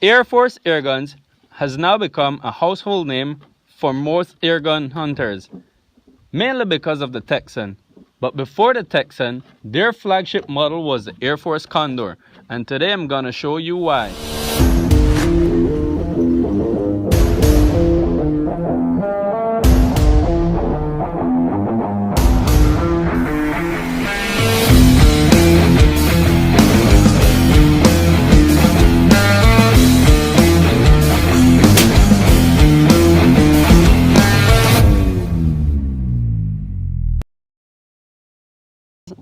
Airforce airguns has now become a household name for most airgun hunters, mainly because of the Texan. But before the Texan, their flagship model was the Airforce Condor, and today I'm gonna show you why.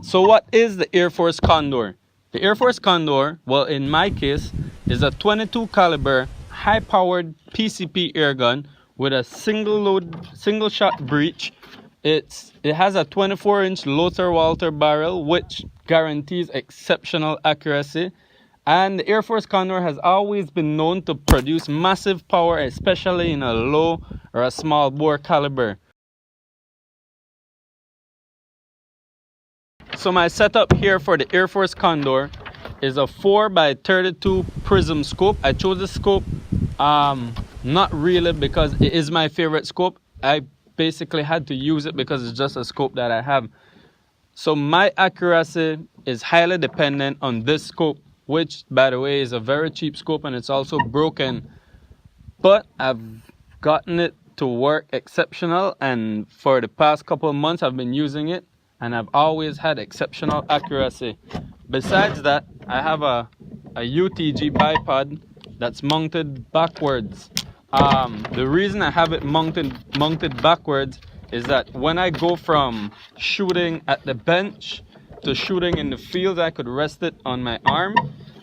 So what is the Airforce Condor? The Airforce Condor, well in my case, is a 22 caliber high-powered PCP airgun with a single shot breech. It has a 24-inch Lothar-Walther barrel which guarantees exceptional accuracy. And the Airforce Condor has always been known to produce massive power, especially in a low or a small bore caliber. So my setup here for the Airforce Condor is a 4x32 prism scope. I chose this scope not really because it is my favorite scope. I basically had to use it because it's just a scope that I have. So my accuracy is highly dependent on this scope, which by the way is a very cheap scope and it's also broken. But I've gotten it to work exceptional, and for the past couple of months I've been using it and I've always had exceptional accuracy. Besides that, I have a UTG bipod that's mounted backwards. The reason I have it mounted backwards is that when I go from shooting at the bench to shooting in the field, I could rest it on my arm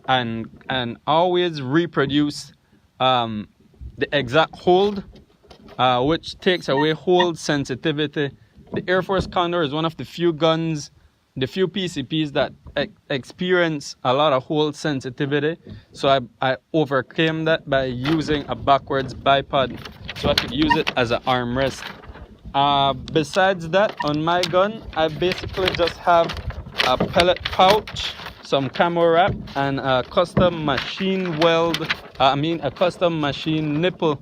and always reproduce the exact hold, which takes away hold sensitivity. The Airforce Condor is one of the few guns, the few PCPs that experience a lot of hold sensitivity. So I overcame that by using a backwards bipod so I could use it as an armrest. Besides that, on my gun, I basically just have a pellet pouch, some camo wrap, and a custom machine a custom machine nipple.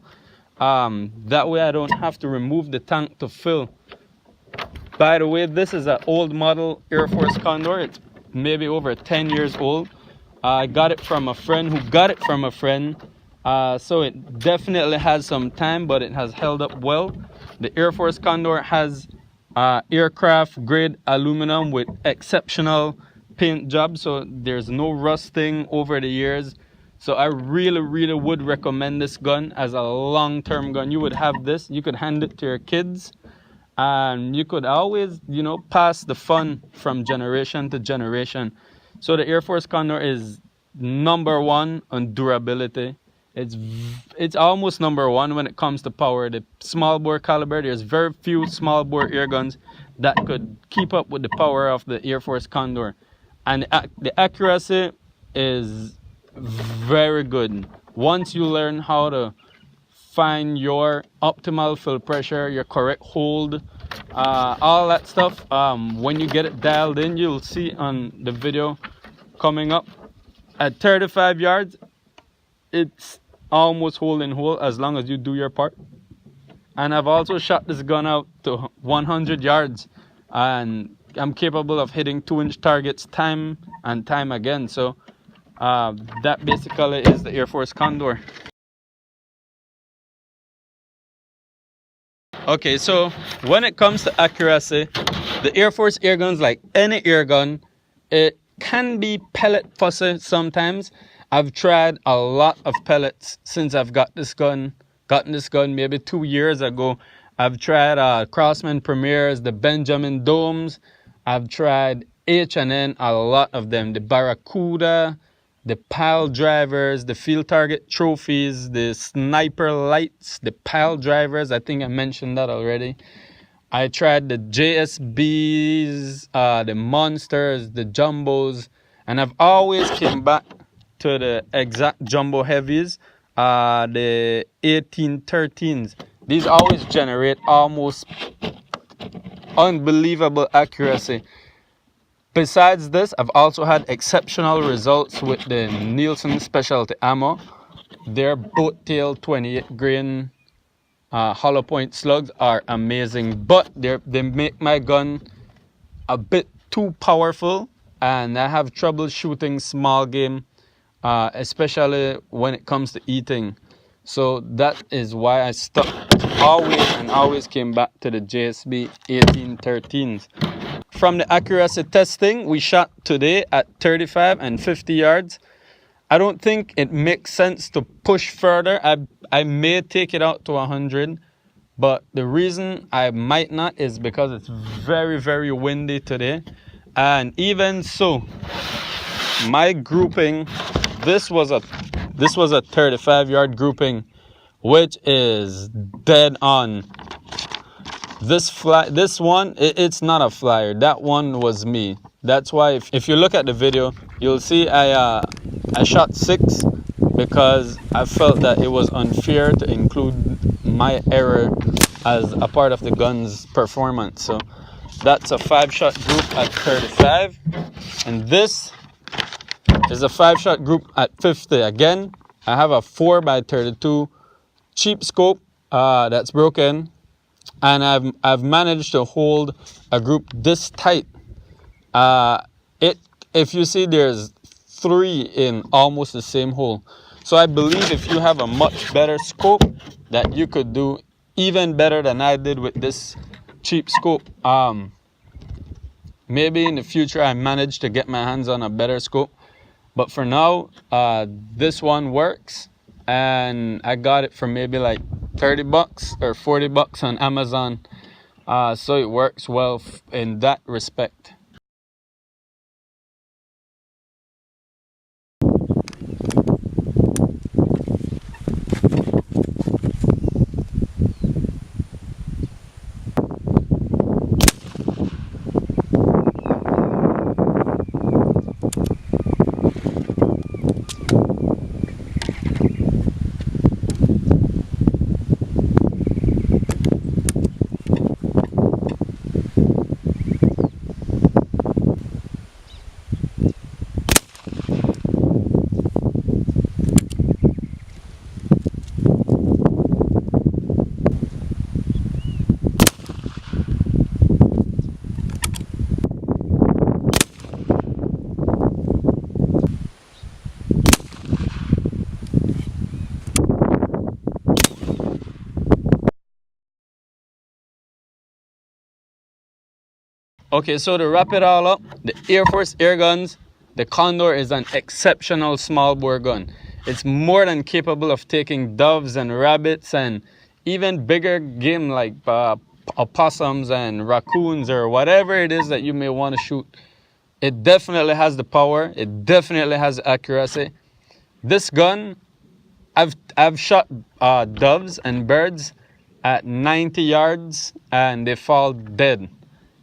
That way I don't have to remove the tank to fill. By the way, this is an old model Airforce Condor. It's maybe over 10 years old. I got it from a friend who got it from a friend. So it definitely has some time, but it has held up well. The Airforce Condor has aircraft grade aluminum with exceptional paint job, so there's no rusting over the years. So I really would recommend this gun as a long-term gun. You would have this, you could hand it to your kids, and you could always, pass the fun from generation to generation. So the Airforce Condor is #1 on durability. It's almost #1 when it comes to power. The small bore caliber, there's very few small bore air guns that could keep up with the power of the Airforce Condor. And the accuracy is very good. Once you learn how to find your optimal fill pressure, your correct hold, all that stuff, when you get it dialed in, you'll see on the video coming up, at 35 yards, it's almost hole in hole as long as you do your part. And I've also shot this gun out to 100 yards, and I'm capable of hitting 2-inch targets time and time again. So that basically is the Airforce Condor. Okay, so when it comes to accuracy, the Airforce airguns, like any airgun, it can be pellet fussy sometimes. I've tried a lot of pellets since I've gotten this gun maybe 2 years ago. I've tried Craftsman Premiers, the Benjamin Domes. I've tried H&N, a lot of them. The Barracuda, the pile drivers, the field target trophies, the sniper lights, the pile drivers. I think I mentioned that already. I tried the JSBs, the monsters, the jumbos, and I've always came back to the exact jumbo heavies, the 1813s. These always generate almost unbelievable accuracy. Besides this, I've also had exceptional results with the Nielsen specialty ammo. their boat tail 28 grain hollow point slugs are amazing, but they make my gun a bit too powerful, and I have trouble shooting small game, especially when it comes to eating. So that is why I stuck always came back to the JSB 1813s. From the accuracy testing, we shot today at 35 and 50 yards. I don't think it makes sense to push further. I may take it out to 100, but the reason I might not is because it's very, very windy today. And even so, my grouping, this was a 35-yard grouping, which is dead on. This one, it's not a flyer. That one was me. That's why if you look at the video, you'll see I shot 6 because I felt that it was unfair to include my error as a part of the gun's performance. So that's a 5-shot group at 35, and this is a 5-shot group at 50. Again, I have a 4x32 cheap scope that's broken, and I've managed to hold a group this tight. If you see, there's 3 in almost the same hole. So I believe if you have a much better scope, that you could do even better than I did with this cheap scope. Maybe in the future I manage to get my hands on a better scope, but for now, this one works, and I got it for maybe like 30 bucks or 40 bucks on Amazon. So it works well in that respect. Okay, so to wrap it all up, the Airforce air guns, the Condor is an exceptional small bore gun. It's more than capable of taking doves and rabbits and even bigger game like opossums and raccoons or whatever it is that you may want to shoot. It definitely has the power. It definitely has accuracy. This gun, I've shot doves and birds at 90 yards and they fall dead.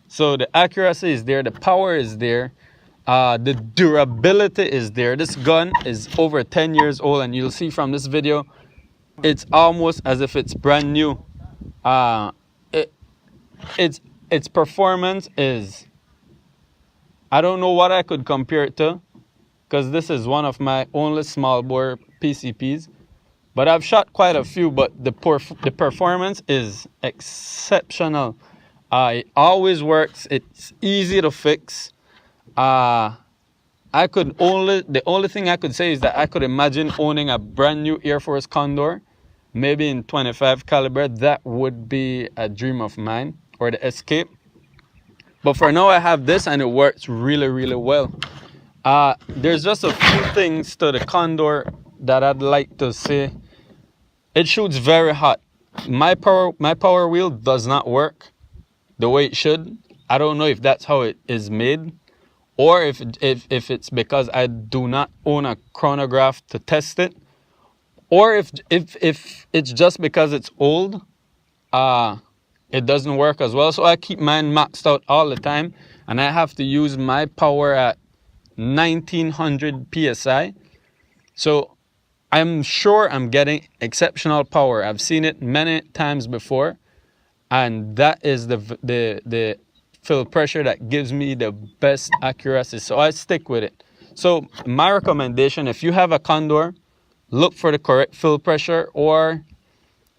So the accuracy is there, the power is there, the durability is there. This gun is over 10 years old, and you'll see from this video, it's almost as if it's brand new. Its performance is, I don't know what I could compare it to, because this is one of my only small bore PCPs. But I've shot quite a few, but the performance is exceptional. It always works. It's easy to fix. The only thing I could say is that I could imagine owning a brand new Airforce Condor, maybe in 25 caliber. That would be a dream of mine, or the Escape. But for now, I have this, and it works really, really well. There's just a few things to the Condor that I'd like to say. It shoots very hot. My power wheel does not work the way it should. I don't know if that's how it is made, or if it's because I do not own a chronograph to test it, or if it's just because it's old, it doesn't work as well. So I keep mine maxed out all the time, and I have to use my power at 1900 psi. So I'm sure I'm getting exceptional power. I've seen it many times before. And that is the fill pressure that gives me the best accuracy. So I stick with it. So my recommendation, if you have a Condor, look for the correct fill pressure, or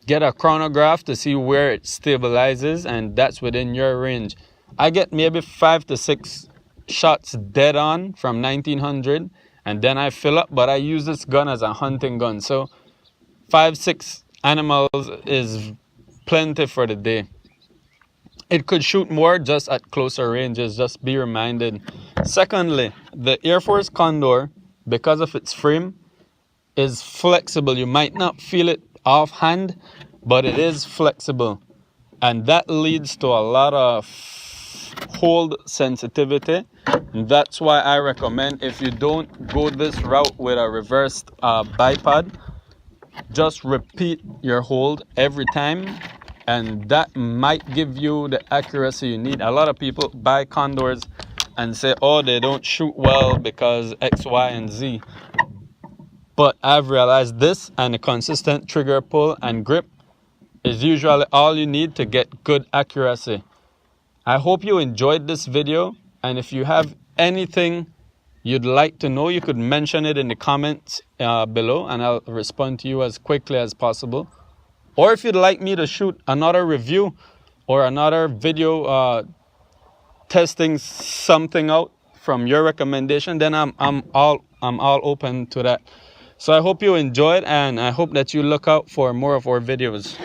get a chronograph to see where it stabilizes, and that's within your range. I get maybe 5 to 6 shots dead on from 1900, and then I fill up, but I use this gun as a hunting gun, so 5-6 animals is plenty for the day. It could shoot more just at closer ranges, just be reminded. Secondly, the Airforce Condor, because of its frame, is flexible. You might not feel it offhand, but it is flexible, and that leads to a lot of hold sensitivity. And that's why I recommend, if you don't go this route with a reversed bipod, just repeat your hold every time, and that might give you the accuracy you need. A lot of people buy Condors and say, oh, they don't shoot well because X, Y, and Z. But I've realized this and a consistent trigger pull and grip is usually all you need to get good accuracy. I hope you enjoyed this video, and if you have anything you'd like to know, you could mention it in the comments below, and I'll respond to you as quickly as possible. Or if you'd like me to shoot another review or another video testing something out from your recommendation, then I'm all open to that. So I hope you enjoyed, and I hope that you look out for more of our videos.